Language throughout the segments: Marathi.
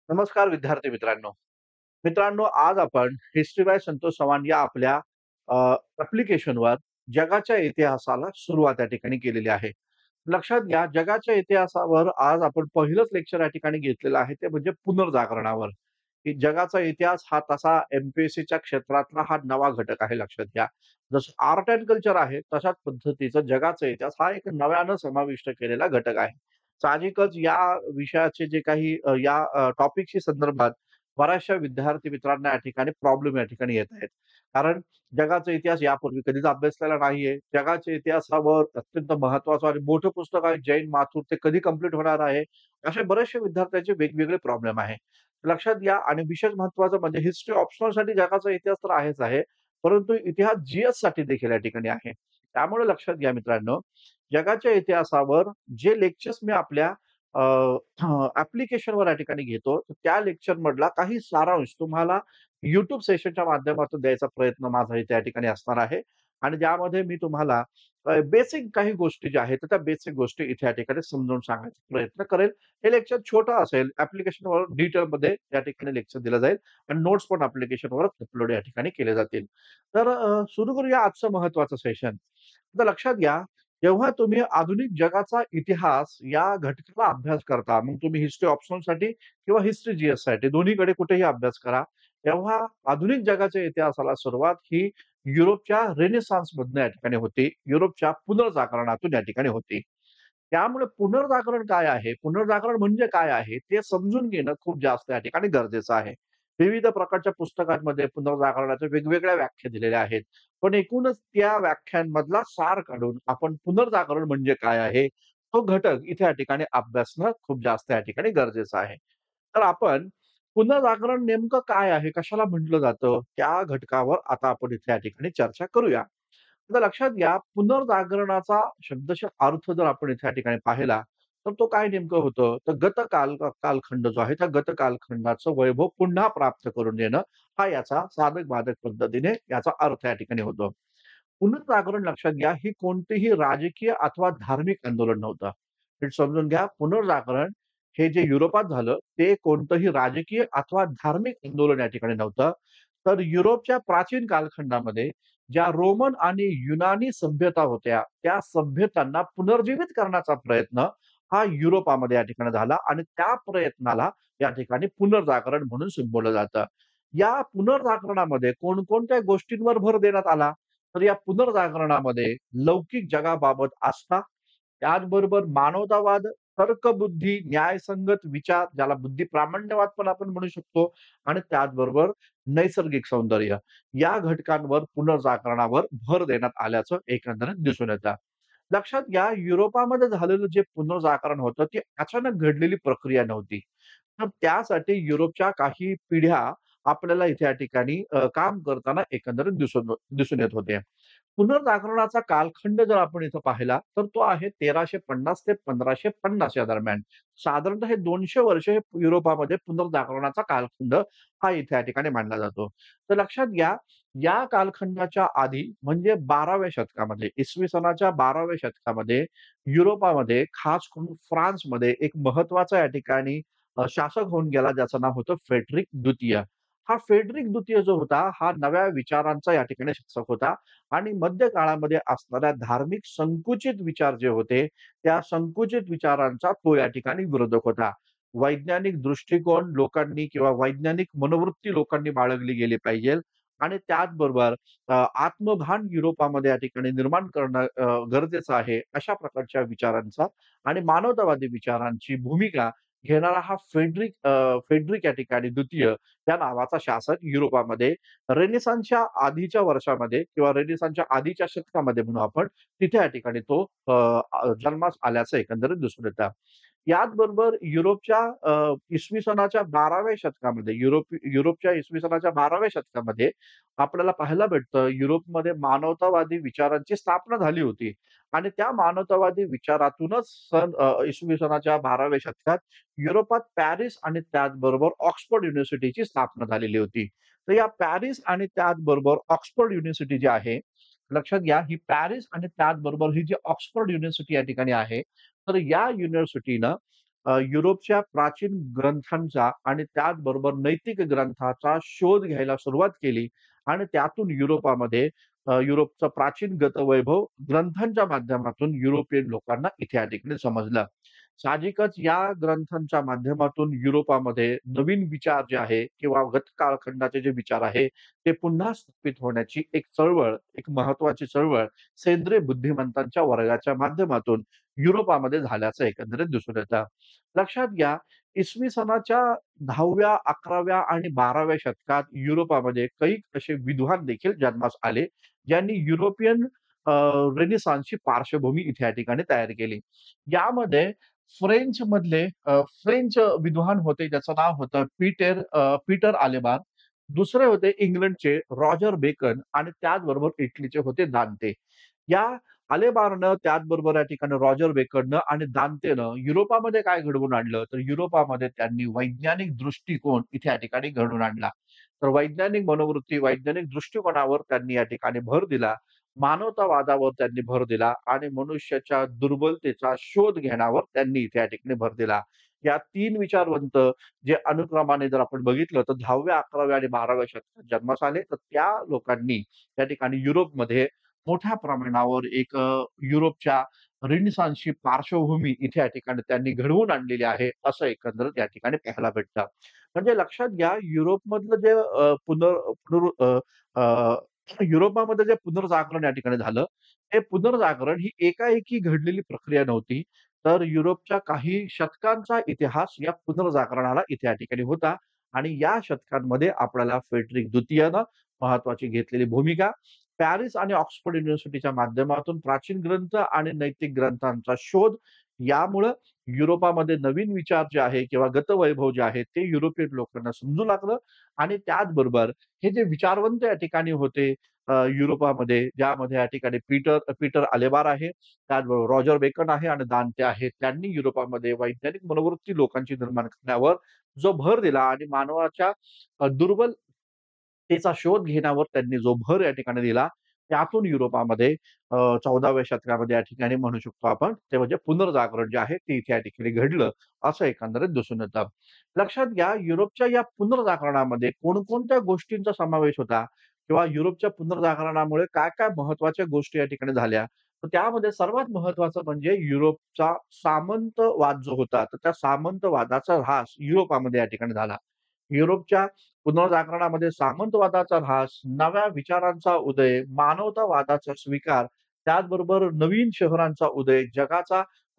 नमस्कार विद्यार्थी मित्रांनो. मित्रांनो, आज आपण हिस्ट्री बाय संतोष चव्हाण या आपल्या ॲप्लिकेशनवर जगाच्या इतिहासाला सुरुवात या ठिकाणी केलेली आहे. लक्षात घ्या, जगाच्या इतिहासावर आज आपण पहिलंच लेक्चर या ठिकाणी घेतलेलं आहे, ते म्हणजे पुनर्जागरणावर, की जगाचा इतिहास हा तसा एम-पी-एस-सीच्या क्षेत्रातला हा नवा घटक आहे लक्षात घ्या. जसं आर्ट एंड कल्चर आहे, तशाच पद्धतीचं जगाचा इतिहास हा एक नव्यानं समाविष्ट केलेला घटक आहे. साहजिकच या विषयाचे जे काही या टॉपिकशी संदर्भात बऱ्याचशा विद्यार्थी मित्रांना या ठिकाणी प्रॉब्लेम या ठिकाणी येत आहेत. कारण जगाचा इतिहास यापूर्वी कधीच अभ्यासलेला नाहीये. जगाच्या इतिहासावर अत्यंत महत्त्वाचं आणि मोठं पुस्तक आहे जैन माथुर, ते कधी कंप्लीट होणार आहे? असे बरेचसे विद्यार्थ्यांचे वेगवेगळे प्रॉब्लेम आहे. लक्षात घ्या आणि विशेष महत्त्वाचं म्हणजे हिस्ट्री ऑप्शनलसाठी जगाचा इतिहास तर आहेच आहे. परंतु इतिहास जीएससाठी देखील या ठिकाणी आहे. त्यामुळे लक्षात घ्या मित्रांनो, जगाच्या इतिहासावर जे लेक्चर्स मी आपल्या ॲप्लिकेशनवर या ठिकाणी घेतो, तर त्या लेक्चरमधला काही सारांश तुम्हाला YouTube सेशनच्या माध्यमातून द्यायचा प्रयत्न माझा इथे या ठिकाणी असणार आहे. आणि ज्यामध्ये मी तुम्हाला बेसिक काही गोष्टी ज्या आहेत, तर त्या बेसिक गोष्टी इथे या ठिकाणी समजावून सांगायचा प्रयत्न करेल. हे लेक्चर छोटं असेल. ॲप्लिकेशनवर डिटेलमध्ये या ठिकाणी लेक्चर दिलं जाईल आणि नोट्स पण ॲप्लिकेशनवरच अपलोड या ठिकाणी केले जातील. तर सुरू करूया आजचं महत्त्वाचं सेशन. आता लक्षात घ्या, जेव्हा तुम्ही आधुनिक जगाचा इतिहास या घटकाला अभ्यास करता, मग तुम्ही हिस्ट्री ऑप्शनलसाठी किंवा हिस्ट्री जीएससाठी दोन्हीकडे कुठेही अभ्यास करा. तेव्हा आधुनिक जगाच्या इतिहासाला सुरुवात ही युरोपच्या रेनेसान्समधनं या ठिकाणी होते. युरोपच्या पुनर्जागरणातून या ठिकाणी होते. त्यामुळे पुनर्जागरण काय आहे? पुनर्जागरण म्हणजे काय आहे? ते समजून घेणं खूप जास्त या ठिकाणी गरजेचं आहे. विविध प्रकारच्या पुस्तकांमध्ये पुनर्जागरणाच्या वेगवेगळ्या व्याख्या दिलेल्या आहेत. पण एकूणच त्या व्याख्यांमधला सार काढून आपण पुनर्जागरण म्हणजे काय आहे? तो घटक इथे या ठिकाणी अभ्यासणं खूप जास्त या ठिकाणी गरजेचं आहे. तर आपण पुनर्जागरण नेमकं काय आहे? कशाला म्हटलं जातं? त्या घटकावर आता आपण इथे या ठिकाणी चर्चा करूया. आता लक्षात घ्या, पुनर्जागरणाचा शब्दशः अर्थ जर आपण इथे या ठिकाणी पाहिला, तर तो काय नेमकं होतं? तर कालखंड जो आहे, त्या गत कालखंडाचं वैभव पुन्हा प्राप्त करून देणं, हा याचा साधक-बाधक पद्धतीने याचा अर्थ या ठिकाणी होतो. पुनर्जागरण लक्षात घ्या, ही कोणतेही राजकीय अथवा धार्मिक आंदोलन नव्हतं. नीट समजून घ्या, पुनर्जागरण हे जे युरोपात झालं, ते कोणतंही राजकीय अथवा धार्मिक आंदोलन या ठिकाणी नव्हतं. तर युरोपच्या प्राचीन कालखंडामध्ये ज्या रोमन आणि युनानी सभ्यता होत्या, त्या सभ्यतांना पुनर्जीवित करण्याचा प्रयत्न हा युरोपामध्ये या ठिकाणी झाला आणि त्या प्रयत्नाला या ठिकाणी पुनर्जागरण म्हणून संबोधलं जातं. या पुनर्जागरणामध्ये कोणकोणत्या गोष्टींवर भर देण्यात आला? तर या पुनर्जागरणामध्ये लौकिक जगाबाबत आस्था, त्याचबरोबर मानवतावाद, तर्कबुद्धी, न्यायसंगत विचार, ज्याला बुद्धिप्रामाण्यवाद पण आपण म्हणू शकतो आणि त्याचबरोबर नैसर्गिक सौंदर्य, या घटकांवर पुनर्जागरणावर भर देण्यात आल्याचं एकंदरीत दिसून येतं. लक्षात घ्या, युरोपामध्ये झालेलं जे पुनर्जागरण होतं, ती अचानक घडलेली प्रक्रिया नव्हती. तर त्यासाठी युरोपच्या काही पिढ्या आपल्याला इथे या ठिकाणी काम करताना एकंदरीत दिसून येत होते. पुनर्जागरणाचा कालखंड जर आपण इथं पाहिला, तर तो आहे 1350 ते 1550 या दरम्यान. साधारणतः हे 200 वर्ष हे युरोपामध्ये पुनर्जागरणाचा कालखंड हा इथे या ठिकाणी मानला जातो. तर लक्षात घ्या, या कालखंडाच्या आधी म्हणजे 12व्या शतकामध्ये, इसवी सनाच्या 12व्या शतकामध्ये युरोपामध्ये खास करून फ्रान्समध्ये एक महत्त्वाचा या ठिकाणी शासक होऊन गेला, ज्याचं नाव होतं फ्रेडरिक द्वितीय. हा फ्रेडरिक द्वितीय जो होता, हा नव्या विचारांचा या ठिकाणी शासक होता आणि मध्य काळामध्ये असणाऱ्या धार्मिक संकुचित विचार जे होते, त्या संकुचित विचारांचा तो या ठिकाणी विरोधक होता. वैज्ञानिक दृष्टिकोन लोकांनी किंवा वैज्ञानिक मनोवृत्ती लोकांनी बाळगली गेली पाहिजे आणि त्याचबरोबर आत्मभान युरोपामध्ये या ठिकाणी निर्माण करणं गरजेचं आहे. अशा प्रकारच्या विचारांचा आणि मानवतावादी विचारांची भूमिका घेणारा हा फ्रेडरिक या ठिकाणी द्वितीय त्या नावाचा शासक युरोपामध्ये रेनेसान्सच्या आधीच्या वर्षामध्ये किंवा रेनेसान्सच्या आधीच्या शतकामध्ये म्हणू आपण, तिथे या ठिकाणी तो जन्मास आल्याचं एकंदरीत दिसून येतं. याचबरोबर युरोपच्या इसवी सनाच्या 12व्या शतकामध्ये युरोपच्या इसवी सनाच्या 12व्या शतकामध्ये आपल्याला पाहायला भेटतं, युरोपमध्ये मानवतावादी विचारांची स्थापना झाली होती आणि त्या मानवतावादी विचारातूनच इसवी सनाच्या 12व्या शतकात युरोपात पॅरिस आणि त्याचबरोबर ऑक्सफोर्ड युनिव्हर्सिटीची स्थापना झालेली होती. तर या पॅरिस आणि त्याचबरोबर ऑक्सफोर्ड युनिव्हर्सिटी जी आहे, लक्षात घ्या, ही पॅरिस आणि त्याचबरोबर ही जी ऑक्सफोर्ड युनिव्हर्सिटी या ठिकाणी आहे, तर या युनिव्हर्सिटीनं युरोपच्या प्राचीन ग्रंथांचा आणि त्याचबरोबर नैतिक ग्रंथाचा शोध घ्यायला सुरुवात केली आणि त्यातून युरोपचं प्राचीन गतवैभव ग्रंथांच्या माध्यमातून युरोपियन लोकांना इथे या ठिकाणी समजलं. साहजिकच या ग्रंथांच्या माध्यमातून युरोपामध्ये नवीन विचार जे आहे किंवा गत कालखंडाचे जे विचार आहे, ते पुन्हा स्थापित होण्याची एक महत्त्वाची चळवळ सेंद्रिय बुद्धिमत्तांच्या वर्गाच्या माध्यमातून युरोपामध्ये झाल्याचं एकंदरीत दिसून येतं. लक्षात घ्या, इसवी सनाच्या 10व्या, 11व्या आणि 12व्या शतकात युरोपामध्ये कैक असे विद्वान देखील जन्मास आले, ज्यांनी युरोपियन अ, रेनेसान्सची पार्श्वभूमी इथे या ठिकाणी तयार केली. यामध्ये फ्रेंच विद्वान होते, ज्याचं नाव होतं पीटर आलेबार. दुसरे होते इंग्लंडचे रॉजर बेकन आणि त्याचबरोबर इटलीचे होते दांते. या अलेबारनं त्याचबरोबर या ठिकाणी रॉजर बेकननं आणि दांतेनं युरोपामध्ये काय घडवून आणलं, तर युरोपामध्ये त्यांनी वैज्ञानिक दृष्टिकोन इथे या ठिकाणी घडवून आणला. तर वैज्ञानिक मनोवृत्ती, वैज्ञानिक दृष्टिकोनावर त्यांनी या ठिकाणी भर दिला. मानवतावादावर त्यांनी भर दिला आणि मनुष्याच्या दुर्बलतेचा शोध घेण्यावर त्यांनी इथे या ठिकाणी भर दिला. या 3 विचारवंत जे अनुक्रमाने जर आपण बघितलं, तर 10व्या, 11व्या आणि 12व्या शतकात जन्मास आले. तर त्या लोकांनी त्या ठिकाणी युरोपमध्ये मोठ्या प्रमाणावर युरोपच्या रिनेसान्सची पार्श्वभूमी इथे या ठिकाणी त्यांनी घडवून आणलेली आहे, असं एकंदरीत या ठिकाणी पाहायला भेटतं. म्हणजे लक्षात घ्या युरोपमधलं जे अ, पुनर पुनरु अ, अ, युरोपामध्ये जे पुनर्जागरण या ठिकाणी झालं, हे पुनर्जागरण ही एकाएकी घडलेली प्रक्रिया नव्हती. तर युरोपच्या काही शतकांचा इतिहास या पुनर्जागरणाला इथे या ठिकाणी होता आणि या शतकांमध्ये आपल्याला फ्रेडरिक द्वितीयनं महत्त्वाची घेतलेली भूमिका, पॅरिस आणि ऑक्सफोर्ड युनिव्हर्सिटीच्या माध्यमातून प्राचीन ग्रंथ आणि नैतिक ग्रंथांचा शोध यामुळं युरोपामध्ये नवीन विचार जे आहे किंवा गतवैभव जे आहे ते युरोपियन लोकांना समजू लागलं आणि त्याचबरोबर हे जे विचारवंत या ठिकाणी होते युरोपामध्ये, ज्यामध्ये या ठिकाणी पीटर आलेबार आहे, त्याचबरोबर रॉजर बेकन आहे आणि दांते आहे. त्यांनी युरोपामध्ये वैज्ञानिक मनोवृत्ती लोकांची निर्माण करण्यावर जो भर दिला आणि मानवाच्या दुर्बलतेचा शोध घेण्यावर त्यांनी जो भर या ठिकाणी दिला, त्यातून युरोपामध्ये 14व्या शतकामध्ये या ठिकाणी म्हणू शकतो आपण, ते म्हणजे पुनर्जागरण जे आहे ते इथे या ठिकाणी घडलं, असं एकंदरीत दिसून येतं. लक्षात घ्या, युरोपच्या या पुनर्जागरणामध्ये कोणकोणत्या गोष्टींचा समावेश होता किंवा युरोपच्या पुनर्जागरणामुळे काय-काय महत्त्वाच्या गोष्टी या ठिकाणी झाल्या. तर त्यामध्ये सर्वात महत्त्वाचं म्हणजे युरोपचा सामंतवाद जो होता, तर त्या सामंतवादाचा ऱ्हास युरोपामध्ये या ठिकाणी झाला. युरोपच्या पुनर्जागरणामध्ये सामंतवादाचा ऱ्हास, नव्या विचारांचा उदय, मानवतावादाचा स्वीकार, त्याचबरोबर नवीन शहरांचा उदय,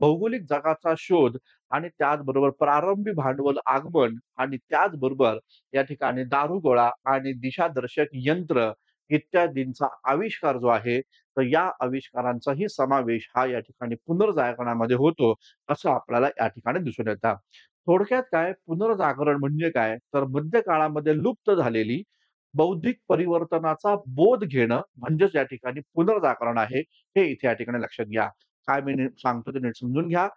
भौगोलिक जगाचा शोध आणि त्याचबरोबर प्रारंभी भांडवल आगमन आणि त्याचबरोबर या ठिकाणी दारुगोळा आणि दिशादर्शक यंत्र इत्यादींचा आविष्कार जो आहे, तर या आविष्कारांचाही समावेश हा या ठिकाणी पुनर्जागरणामध्ये होतो, असं आपल्याला या ठिकाणी दिसून येतं. थोडक्यात काय पुनर्जागरण म्हणजे काय? तर मध्य काळामध्ये लुप्त झालेली बौद्धिक परिवर्तनाचा बोध घेणं म्हणजेच या ठिकाणी पुनर्जागरण आहे, हे इथे या ठिकाणी लक्षात घ्या. काय मी नीट सांगतो ते नीट समजून घ्या.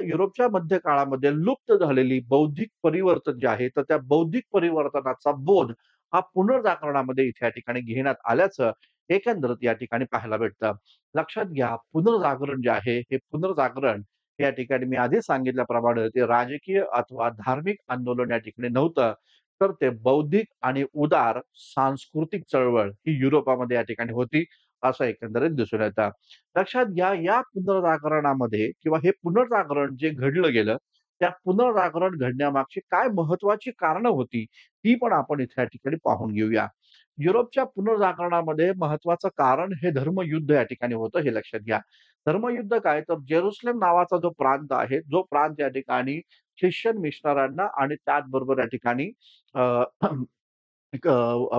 युरोपच्या मध्य काळामध्ये लुप्त झालेली बौद्धिक परिवर्तन जे आहे, तर त्या बौद्धिक परिवर्तनाचा बोध हा पुनर्जागरणामध्ये इथे या ठिकाणी घेण्यात आल्याचं एकंदरीत या ठिकाणी पाहायला भेटतं. लक्षात घ्या, पुनर्जागरण जे आहे, हे पुनर्जागरण या ठिकाणी मी आधीच सांगितल्याप्रमाणे ते राजकीय अथवा धार्मिक आंदोलन या ठिकाणी नव्हतं. तर ते बौद्धिक आणि उदार सांस्कृतिक चळवळ ही युरोपामध्ये या ठिकाणी होती, असं एकंदरीत दिसून येतं. लक्षात घ्या, या पुनर्जागरणामध्ये किंवा हे पुनर्जागरण जे घडलं गेलं, त्या पुनर्जागरण घडण्यामागची काय महत्त्वाची कारणं होती, ती पण आपण इथे या ठिकाणी पाहून घेऊया. युरोपच्या पुनर्जागरणामध्ये महत्त्वाचं कारण हे धर्मयुद्ध या ठिकाणी होतं, हे लक्षात घ्या. धर्मयुद्ध काय तर जेरुसलेम नावाचा जो प्रांत आहे, जो प्रांत या ठिकाणी ख्रिश्चन मिशनऱ्यांना आणि त्याचबरोबर या ठिकाणी अ,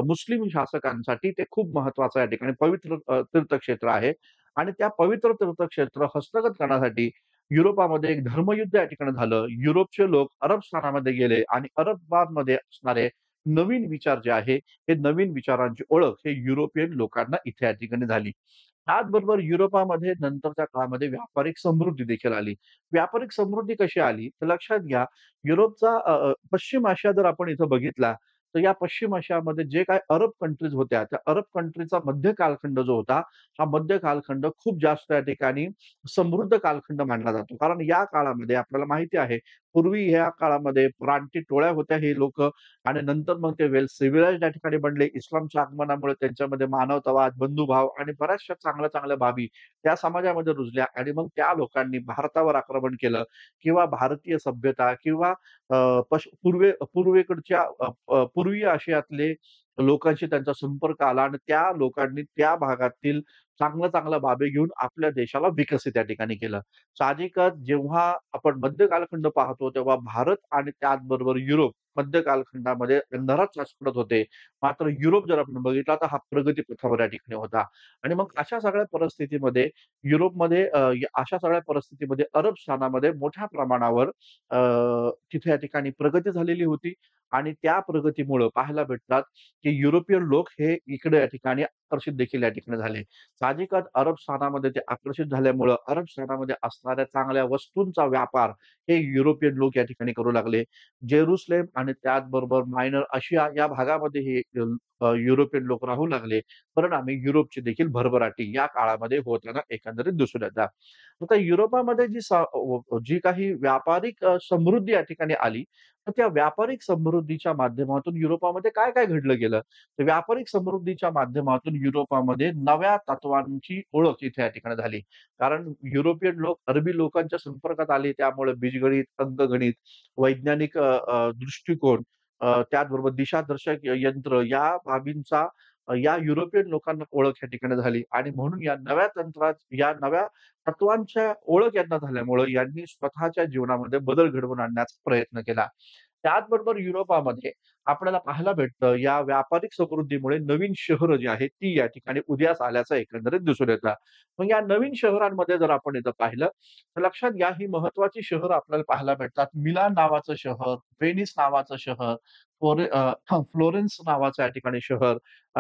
मुस्लिम शासकांसाठी ते खूप महत्वाचं या ठिकाणी पवित्र तीर्थक्षेत्र आहे आणि त्या पवित्र तीर्थक्षेत्र हस्तगत करण्यासाठी युरोपामध्ये एक धर्मयुद्ध या ठिकाणी झालं. युरोपचे लोक अरबस्थानामध्ये गेले आणि अरबांमध्ये असणारे नवीन विचार जे आहे, हे नवीन विचारांची ओळख हे युरोपियन लोकांना इथे या ठिकाणी झाली. त्याचबरोबर युरोपामध्ये नंतरच्या काळामध्ये व्यापारिक समृद्धी देखील आली. व्यापारिक समृद्धी कशी आली? तर लक्षात घ्या, युरोपचा पश्चिम आशिया जर आपण इथं बघितला, तर या पश्चिम आशियामध्ये जे काही अरब कंट्रीज होत्या, त्या अरब कंट्रीचा मध्य कालखंड जो होता, हा मध्य कालखंड खूप जास्त या ठिकाणी समृद्ध कालखंड मानला जातो. कारण या काळामध्ये आपल्याला माहिती आहे, पूर्वी ह्या काळामध्ये रानटी टोळ्या होत्या हे लोकं आणि नंतर मग ते वेल सिव्हिलाइज्ड या ठिकाणी बनले. इस्लामच्या आगमनामुळे त्यांच्यामध्ये मानवतावाद, बंधुभाव आणि बऱ्याचशा चांगल्या-चांगल्या बाबी त्या समाजामध्ये रुजल्या आणि मग त्या लोकांनी भारतावर आक्रमण केलं किंवा भारतीय सभ्यता किंवा पूर्वेकडच्या पूर्वीय आशियातले लोकांशी त्यांचा संपर्क आला आणि त्या लोकांनी त्या भागातील चांगल्या-चांगल्या बाबी घेऊन आपल्या देशाला विकसित या ठिकाणी केलं. साहजिकच जेव्हा आपण मध्य कालखंड पाहतो, तेव्हा भारत आणि त्याचबरोबर युरोप मध्य कालखंडामध्ये अंधारात साचपडत होते. मात्र युरोप जर आपण बघितला, तर हा प्रगतीपथावर या ठिकाणी होता. आणि मग अशा सगळ्या परिस्थितीमध्ये युरोपमध्ये अशा सगळ्या परिस्थितीमध्ये अरब स्थानामध्ये मोठ्या प्रमाणावर तिथे या ठिकाणी प्रगती झालेली होती आणि त्या प्रगतीमुळं पाहायला भेटतात, की युरोपियन लोक हे इकडे या ठिकाणी आकर्षित देखील या ठिकाणी झाले. साहजिकच अरब स्थानामध्ये ते आकर्षित झाल्यामुळं अरब स्थानामध्ये असणाऱ्या चांगल्या वस्तूंचा व्यापार हे युरोपियन लोक या ठिकाणी करू लागले. जेरुसलेम आणि त्याचबरोबर मायनर आशिया या भागामध्ये हे युरोपियन लोक राहू लागले. परिणामी युरोपची देखील भरभराटी या काळामध्ये होताना एकंदरीत दिसून येतात. आता युरोपामध्ये जी काही व्यापारिक समृद्धी या ठिकाणी आली, तर त्या व्यापारिक समृद्धीच्या माध्यमातून युरोपामध्ये काय-काय घडलं गेलं? तर व्यापारिक समृद्धीच्या माध्यमातून युरोपामध्ये नव्या तत्वांची ओळख इथे या ठिकाणी झाली. कारण युरोपियन लोक अरबी लोकांच्या संपर्कात आले, त्यामुळे बीजगणित, अंकगणित, वैज्ञानिक दृष्टिकोन त्याचबरोबर दिशादर्शक यंत्र या बाबींचा या युरोपियन लोकांना ओळख या ठिकाणी झाली आणि म्हणून या नव्या तत्वांच्या ओळख यांना झाल्यामुळं यांनी स्वतःच्या जीवनामध्ये बदल घडवून आणण्याचा प्रयत्न केला. त्याचबरोबर युरोपामध्ये आपल्याला पाहायला भेटतं या व्यापारिक समृद्धीमुळे नवीन शहरं जी आहेत ती या ठिकाणी उदयास आल्याचं एकंदरीत दिसून येतं. मग या नवीन शहरांमध्ये जर आपण इथं पाहिलं, तर लक्षात घ्या ही महत्त्वाची शहरं आपल्याला पाहायला भेटतात. मिलान नावाचं शहर, व्हेनिस नावाचं शहर, फ्लोरेन्स नावाचं या ठिकाणी शहर,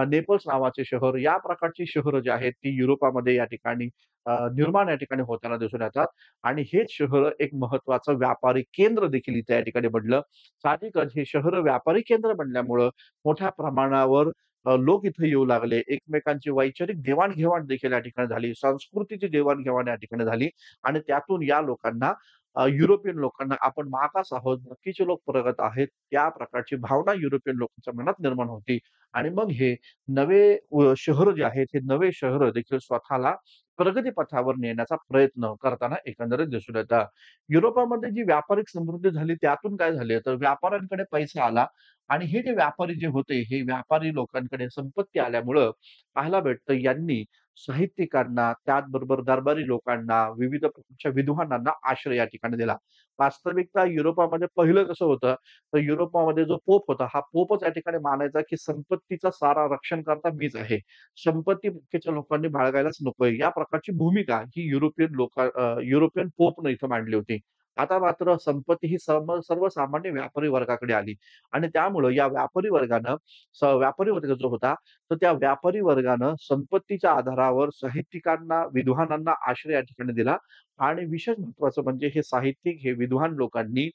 नेपल्स नावाचे शहर, या प्रकारची शहरं जी आहेत ती युरोपामध्ये या ठिकाणी निर्माण या ठिकाणी होताना दिसून येतात आणि हेच शहरं एक महत्त्वाचं व्यापारी केंद्र देखील इथे या ठिकाणी बनलं. साहजिकच हे शहरं व्यापारी केंद्र बनल्यामुळं मोठ्या प्रमाणावर लोक इथे येऊ लागले. एकमेकांची वैचारिक देवाण देखील या ठिकाणी झाली. संस्कृतीची देवाण या ठिकाणी झाली आणि त्यातून या लोकांना युरोपियन लोकांना आपण मागास आहोत, बाकीचे लोक प्रगत आहेत, त्या प्रकारची भावना युरोपियन लोकांच्या मनात निर्माण होती आणि मग हे शहरं जे आहेत, हे नवे शहरं देखील स्वतःला प्रगतीपथावर नेण्याचा प्रयत्न करताना एकंदरीत दिसून येतात. युरोपामध्ये जी व्यापारिक समृद्धी झाली त्यातून काय झाले, तर व्यापाऱ्यांकडे पैसा आला आणि हे जे व्यापारी जे होते, हे व्यापारी लोकांकडे संपत्ती आल्यामुळं पाहायला भेटतं यांनी साहित्यिकांना, त्याचबरोबर दरबारी लोकांना, विविध प्रकारच्या विद्वानांना आश्रय या ठिकाणी दिला. वास्तविकता युरोपामध्ये पहिलं कसं होतं, तर युरोपामध्ये जो पोप होता, हा पोपच या ठिकाणी मानायचा, की संपत्तीचा सारा रक्षणकर्ता मीच आहे. संपत्ती बाकीच्या लोकांनी बाळगायलाच नकोय. या प्रकारची भूमिका ही युरोपियन पोपनं इथं मांडली होती. आता मात्र संपत्ती ही सर्वसामान्य व्यापारी वर्गाकडे आली आणि त्यामुळं या व्यापारी वर्ग जो होता, तर त्या व्यापारी वर्गानं संपत्तीच्या आधारावर साहित्यिकांना, विद्वानांना आश्रय या ठिकाणी दिला आणि विशेष महत्त्वाचं म्हणजे हे साहित्यिक, हे विद्वान लोकांनी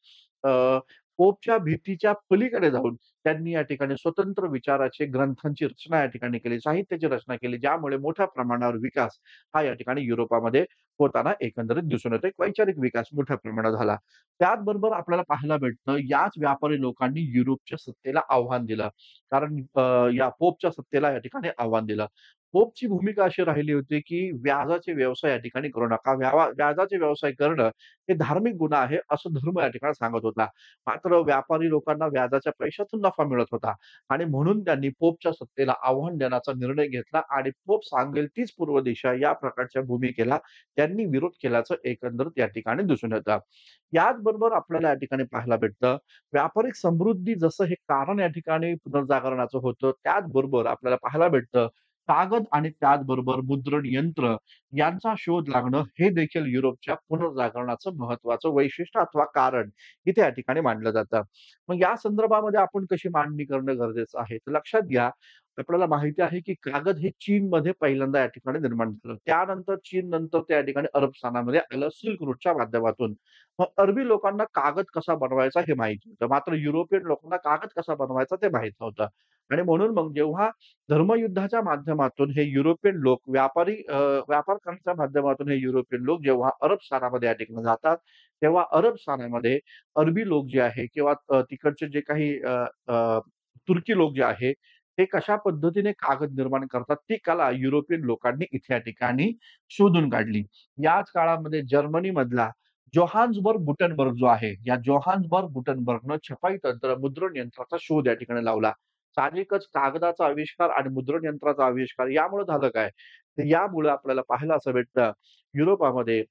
अ, पोपच्या भीतीच्या पलीकडे जाऊन त्यांनी या ठिकाणी स्वतंत्र विचाराचे ग्रंथांची रचना या ठिकाणी केली, साहित्याची रचना केली, ज्यामुळे मोठ्या प्रमाणावर विकास हा या ठिकाणी युरोपामध्ये होताना एकंदरीत दिसून येतो. एक वैचारिक विकास मोठ्या प्रमाणात झाला. त्याचबरोबर आपल्याला पाहायला भेटतं याच व्यापारी लोकांनी युरोपच्या सत्तेला आव्हान दिलं. कारण या पोपच्या सत्तेला या ठिकाणी आव्हान दिलं. पोपची भूमिका अशी राहिली होती, की व्याजाचे व्यवसाय या ठिकाणी करू नका. व्याजाचे व्यवसाय करणं हे धार्मिक गुन्हा आहे, असं धर्म या ठिकाणी सांगत होता. मात्र व्यापारी लोकांना व्याजाच्या पैशातून नफा मिळत होता आणि म्हणून त्यांनी पोपच्या सत्तेला आव्हान देण्याचा निर्णय घेतला आणि पोप सांगेल तीच पूर्व दिशा या प्रकारच्या भूमिकेला त्यांनी विरोध केल्याचं एकंदरीत या ठिकाणी दिसून येतं. याचबरोबर आपल्याला या ठिकाणी पाहायला भेटतं, व्यापारिक समृद्धी जसं हे कारण या ठिकाणी पुनर्जागरणाचं होतं, त्याचबरोबर आपल्याला पाहायला भेटतं, कागद आणि त्याचबरोबर मुद्रण यंत्र यांचा शोध लागणं हे देखील युरोपच्या पुनर्जागरणाचं महत्त्वाचं वैशिष्ट्य अथवा कारण इथे या ठिकाणी मानलं जातं. मग या संदर्भामध्ये आपण कशी मांडणी करणं गरजेचं आहे? तर लक्षात घ्या, आपल्याला माहिती आहे की कागद हे चीनमध्ये पहिल्यांदा या ठिकाणी निर्माण झालं. त्यानंतर चीननंतर ते या ठिकाणी अरब स्थानामध्ये आलं सिल्क रूटच्या माध्यमातून. मग अरबी लोकांना कागद कसा बनवायचा हे माहिती होतं. मात्र युरोपियन लोकांना कागद कसा बनवायचा ते माहीत नव्हतं. आणि म्हणून मग जेव्हा धर्मयुद्धाच्या माध्यमातून हे युरोपियन लोक व्यापार करण्याच्या माध्यमातून हे युरोपियन लोक जेव्हा अरब स्थानामध्ये या ठिकाणी जातात, तेव्हा अरब स्थानामध्ये अरबी लोक जे आहे किंवा तिकडचे जे काही तुर्की लोक जे आहे, ते कशा पद्धतीने कागद निर्माण करतात, ती कला युरोपियन लोकांनी इथे या ठिकाणी शोधून काढली. याच काळामध्ये जर्मनीमधला जोहान्सबर्ग गुटेनबर्ग जो आहे, या जोहान्सबर्ग गुटेनबर्गनं छपाई तंत्र, मुद्रण यंत्राचा शोध या ठिकाणी लावला. साहजिकच कागदाचा आविष्कार आणि मुद्रण यंत्राचा आविष्कार यामुळे झालं काय? तर यामुळे आपल्याला पाहायला असं भेटतं, युरोपामध्ये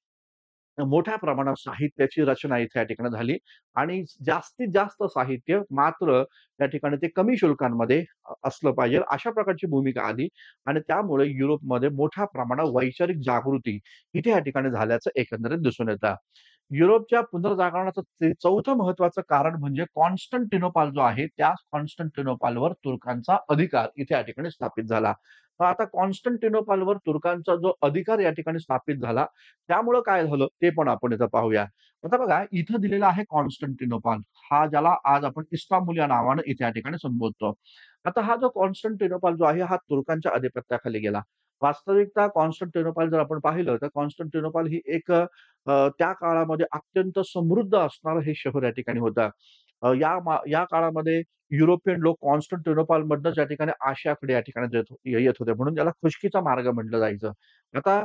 मोठ्या प्रमाणात साहित्याची रचना इथे या ठिकाणी झाली आणि जास्तीत जास्त साहित्य मात्र त्या ठिकाणी ते कमी शुल्कांमध्ये असलं पाहिजे अशा प्रकारची भूमिका आली आणि त्यामुळे युरोपमध्ये मोठ्या प्रमाणात वैचारिक जागृती इथे या ठिकाणी झाल्याचं एकंदरीत दिसून येतं. युरोपच्या पुनर्जागरणाचं ते चौथं महत्त्वाचं कारण म्हणजे कॉन्स्टंटिनोपाल जो आहे, त्या कॉन्स्टंटिनोपालवर तुर्कांचा अधिकार इथे या ठिकाणी स्थापित झाला. मग आता कॉन्स्टंटिनोपालवर तुर्कांचा जो अधिकार या ठिकाणी स्थापित झाला, त्यामुळं काय झालं ते पण आपण इथं पाहूया. आता बघा इथं दिलेला आहे कॉन्स्टंटिनोपाल, हा ज्याला आज आपण इस्तांबूल या नावानं इथे या ठिकाणी संबोधतो. आता हा जो कॉन्स्टंटिनोपाल जो आहे, हा तुर्कांच्या अधिपत्याखाली गेला. वास्तविकता कॉन्स्टंटिनोपाल जर आपण पाहिलं, तर कॉन्स्टंटिनोपाल ही एक त्या काळामध्ये अत्यंत समृद्ध असणारं हे शहर या ठिकाणी होतं. या काळामध्ये युरोपियन लोक कॉन्स्टंटिनोपॉलमधनं त्या ठिकाणी आशियाकडे या ठिकाणी येत होते. म्हणून त्याला खुशकीचा मार्ग म्हटलं जायचं. आता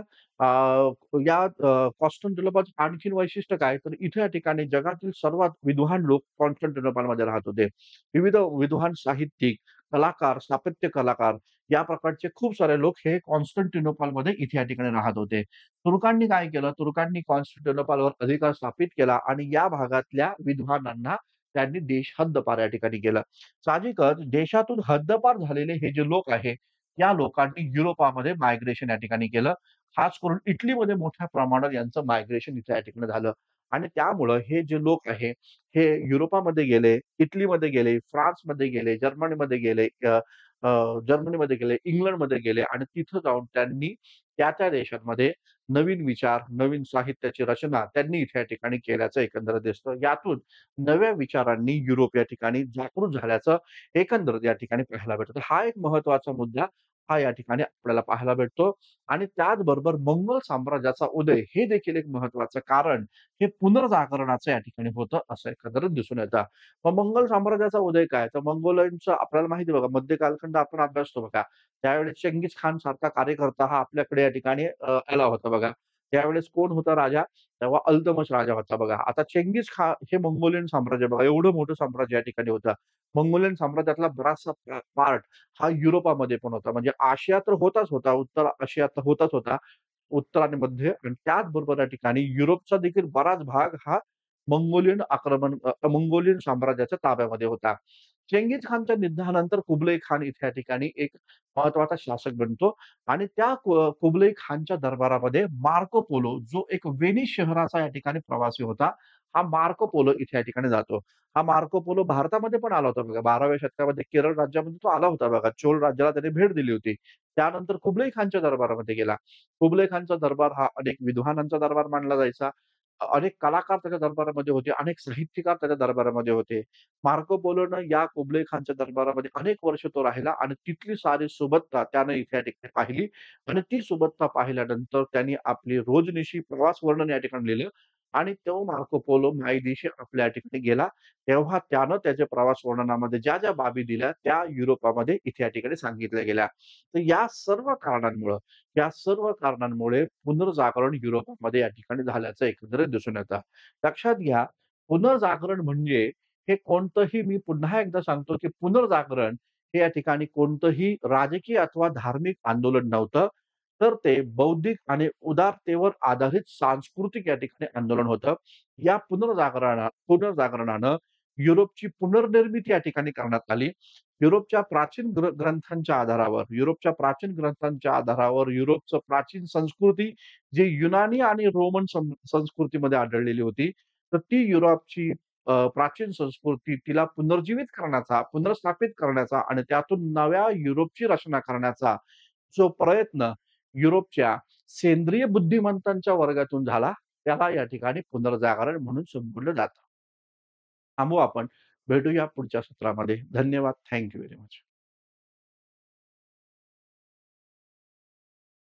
कॉन्स्टंटिनोपॉलचं आणखीन वैशिष्ट्य काय? तर इथे या ठिकाणी जगातील सर्वात विद्वान लोक कॉन्स्टंटिनोपॉलमध्ये राहत होते. विविध विद्वान साहित्यिक, कलाकार, स्थापत्य कलाकार या प्रकारचे खूप सारे लोक हे कॉन्स्टंटिनोपॉलमध्ये इथे या ठिकाणी राहत होते. तुर्कांनी काय केलं? तुर्कांनी कॉन्स्टंटिनोपॉलवर अधिकार स्थापित केला आणि या भागातल्या विद्वानांना त्यांनी देश हद्दपार या ठिकाणी केलं. साहजिकच देशातून हद्दपार झालेले हे जे लोक आहेत, या लोकांनी युरोपामध्ये मायग्रेशन या ठिकाणी केलं. खास करून इटलीमध्ये मोठ्या प्रमाणात यांचं मायग्रेशन इथे या ठिकाणी झालं आणि त्यामुळं हे जे लोक आहे, हे युरोपामध्ये गेले, इटलीमध्ये गेले, फ्रान्समध्ये गेले, जर्मनीमध्ये गेले, इंग्लंडमध्ये गेले आणि तिथं जाऊन त्यांनी त्या देशांमध्ये नवीन विचार, नवीन साहित्याची रचना त्यांनी इथे या ठिकाणी केल्याचं एकंदरीत दिसतं. यातून नव्या विचारांनी युरोप या ठिकाणी जागृत झाल्याचं एकंदरीत या ठिकाणी पाहायला भेटतं. तर हा एक महत्त्वाचा मुद्दा हा या ठिकाणी आपल्याला पाहायला भेटतो आणि त्याचबरोबर मंगोल साम्राज्याचा उदय हे देखील एक महत्त्वाचं कारण हे पुनर्जागरणाचं या ठिकाणी होतं असं एकंदरीत दिसून येतं. मग मंगल साम्राज्याचा उदय काय? तर मंगोलांचं आपल्याला माहिती आहे बघा, मध्य कालखंड आपण अभ्यासतो बघा. त्यावेळेस चंगीज खान सारखा कार्यकर्ता हा आपल्याकडे या ठिकाणी आला होता बघा. त्यावेळेस कोण होता राजा? तेव्हा अल्तमश राजा होता बघा. आता चेंगीज खान हे मंगोलियन साम्राज्य बघा, एवढं मोठं साम्राज्य या ठिकाणी होतं. मंगोलियन साम्राज्यातला बराचसा पार्ट हा युरोपामध्ये पण होता. म्हणजे आशिया तर होताच होता, उत्तर आशिया तर होताच होता. उत्तर आणि मध्य आणि त्याचबरोबर या ठिकाणी युरोपचा देखील बराच भाग हा मंगोलियन साम्राज्याच्या ताब्यामध्ये होता. चेंगीज खानच्या निधनानंतर कुबलई खान इथे या ठिकाणी एक महत्त्वाचा शासक बनतो आणि त्या कुबलई खानच्या दरबारामध्ये मार्को पोलो जो एक वेनिस शहराचा या ठिकाणी प्रवासी होता. हा मार्को पोलो इथे या ठिकाणी जातो. हा मार्को पोलो भारतामध्ये पण आला होता बघा. 12व्या शतकामध्ये केरळ राज्यामध्ये तो आला होता बघा. चोल राज्याला त्याने भेट दिली होती. त्यानंतर कुबलई खानच्या दरबारामध्ये गेला. कुबलई खानचा दरबार हा अनेक विद्वानांचा दरबार मानला जायचा. अनेक कलाकार त्याच्या दरबारामध्ये होते, अनेक साहित्यकार त्याच्या दरबारामध्ये होते. मार्को पोलोनं या कुबलई खानच्या दरबारामध्ये अनेक वर्ष तो राहिला आणि तिथली सारी सुबत्ता त्यानं इथे या ठिकाणी पाहिली आणि ती सुबत्ता पाहिल्यानंतर त्यांनी आपली रोजनिशी प्रवास वर्णन या ठिकाणी लिहिलं आणि तो मार्को पोलो मायदेशी आपल्या या ठिकाणी गेला. तेव्हा त्यानं त्याच्या प्रवास वर्णनामध्ये ज्या बाबी दिल्या, त्या युरोपामध्ये इथे या ठिकाणी सांगितल्या गेल्या. तर या सर्व कारणांमुळे पुनर्जागरण युरोपामध्ये या ठिकाणी झाल्याचं एकंदरीत दिसून येतं. लक्षात घ्या, पुनर्जागरण म्हणजे हे कोणतंही मी पुन्हा एकदा सांगतो, की पुनर्जागरण हे या ठिकाणी कोणतंही राजकीय अथवा धार्मिक आंदोलन नव्हतं. तर ते बौद्धिक आणि उदारतेवर आधारित सांस्कृतिक या ठिकाणी आंदोलन होतं. या पुनर्जागरणानं युरोपची पुनर्निर्मिती या ठिकाणी करण्यात आली. युरोपच्या प्राचीन ग्रंथांच्या आधारावर युरोपच्या प्राचीन ग्रंथांच्या आधारावर युरोपचं प्राचीन संस्कृती जी युनानी आणि रोमन संस्कृतीमध्ये आढळलेली होती. तर ती युरोपची प्राचीन संस्कृती तिला पुनर्जीवित करण्याचा, पुनर्स्थापित करण्याचा आणि त्यातून नव्या युरोपची रचना करण्याचा जो प्रयत्न युरोपच्या सेंद्रिय बुद्धिमत्तांच्या वर्गातून झाला, त्याला या ठिकाणी पुनर्जागरण म्हणून संबोधलं जातं. थांबू आपण. भेटूया पुढच्या सत्रामध्ये. धन्यवाद. Thank you very much.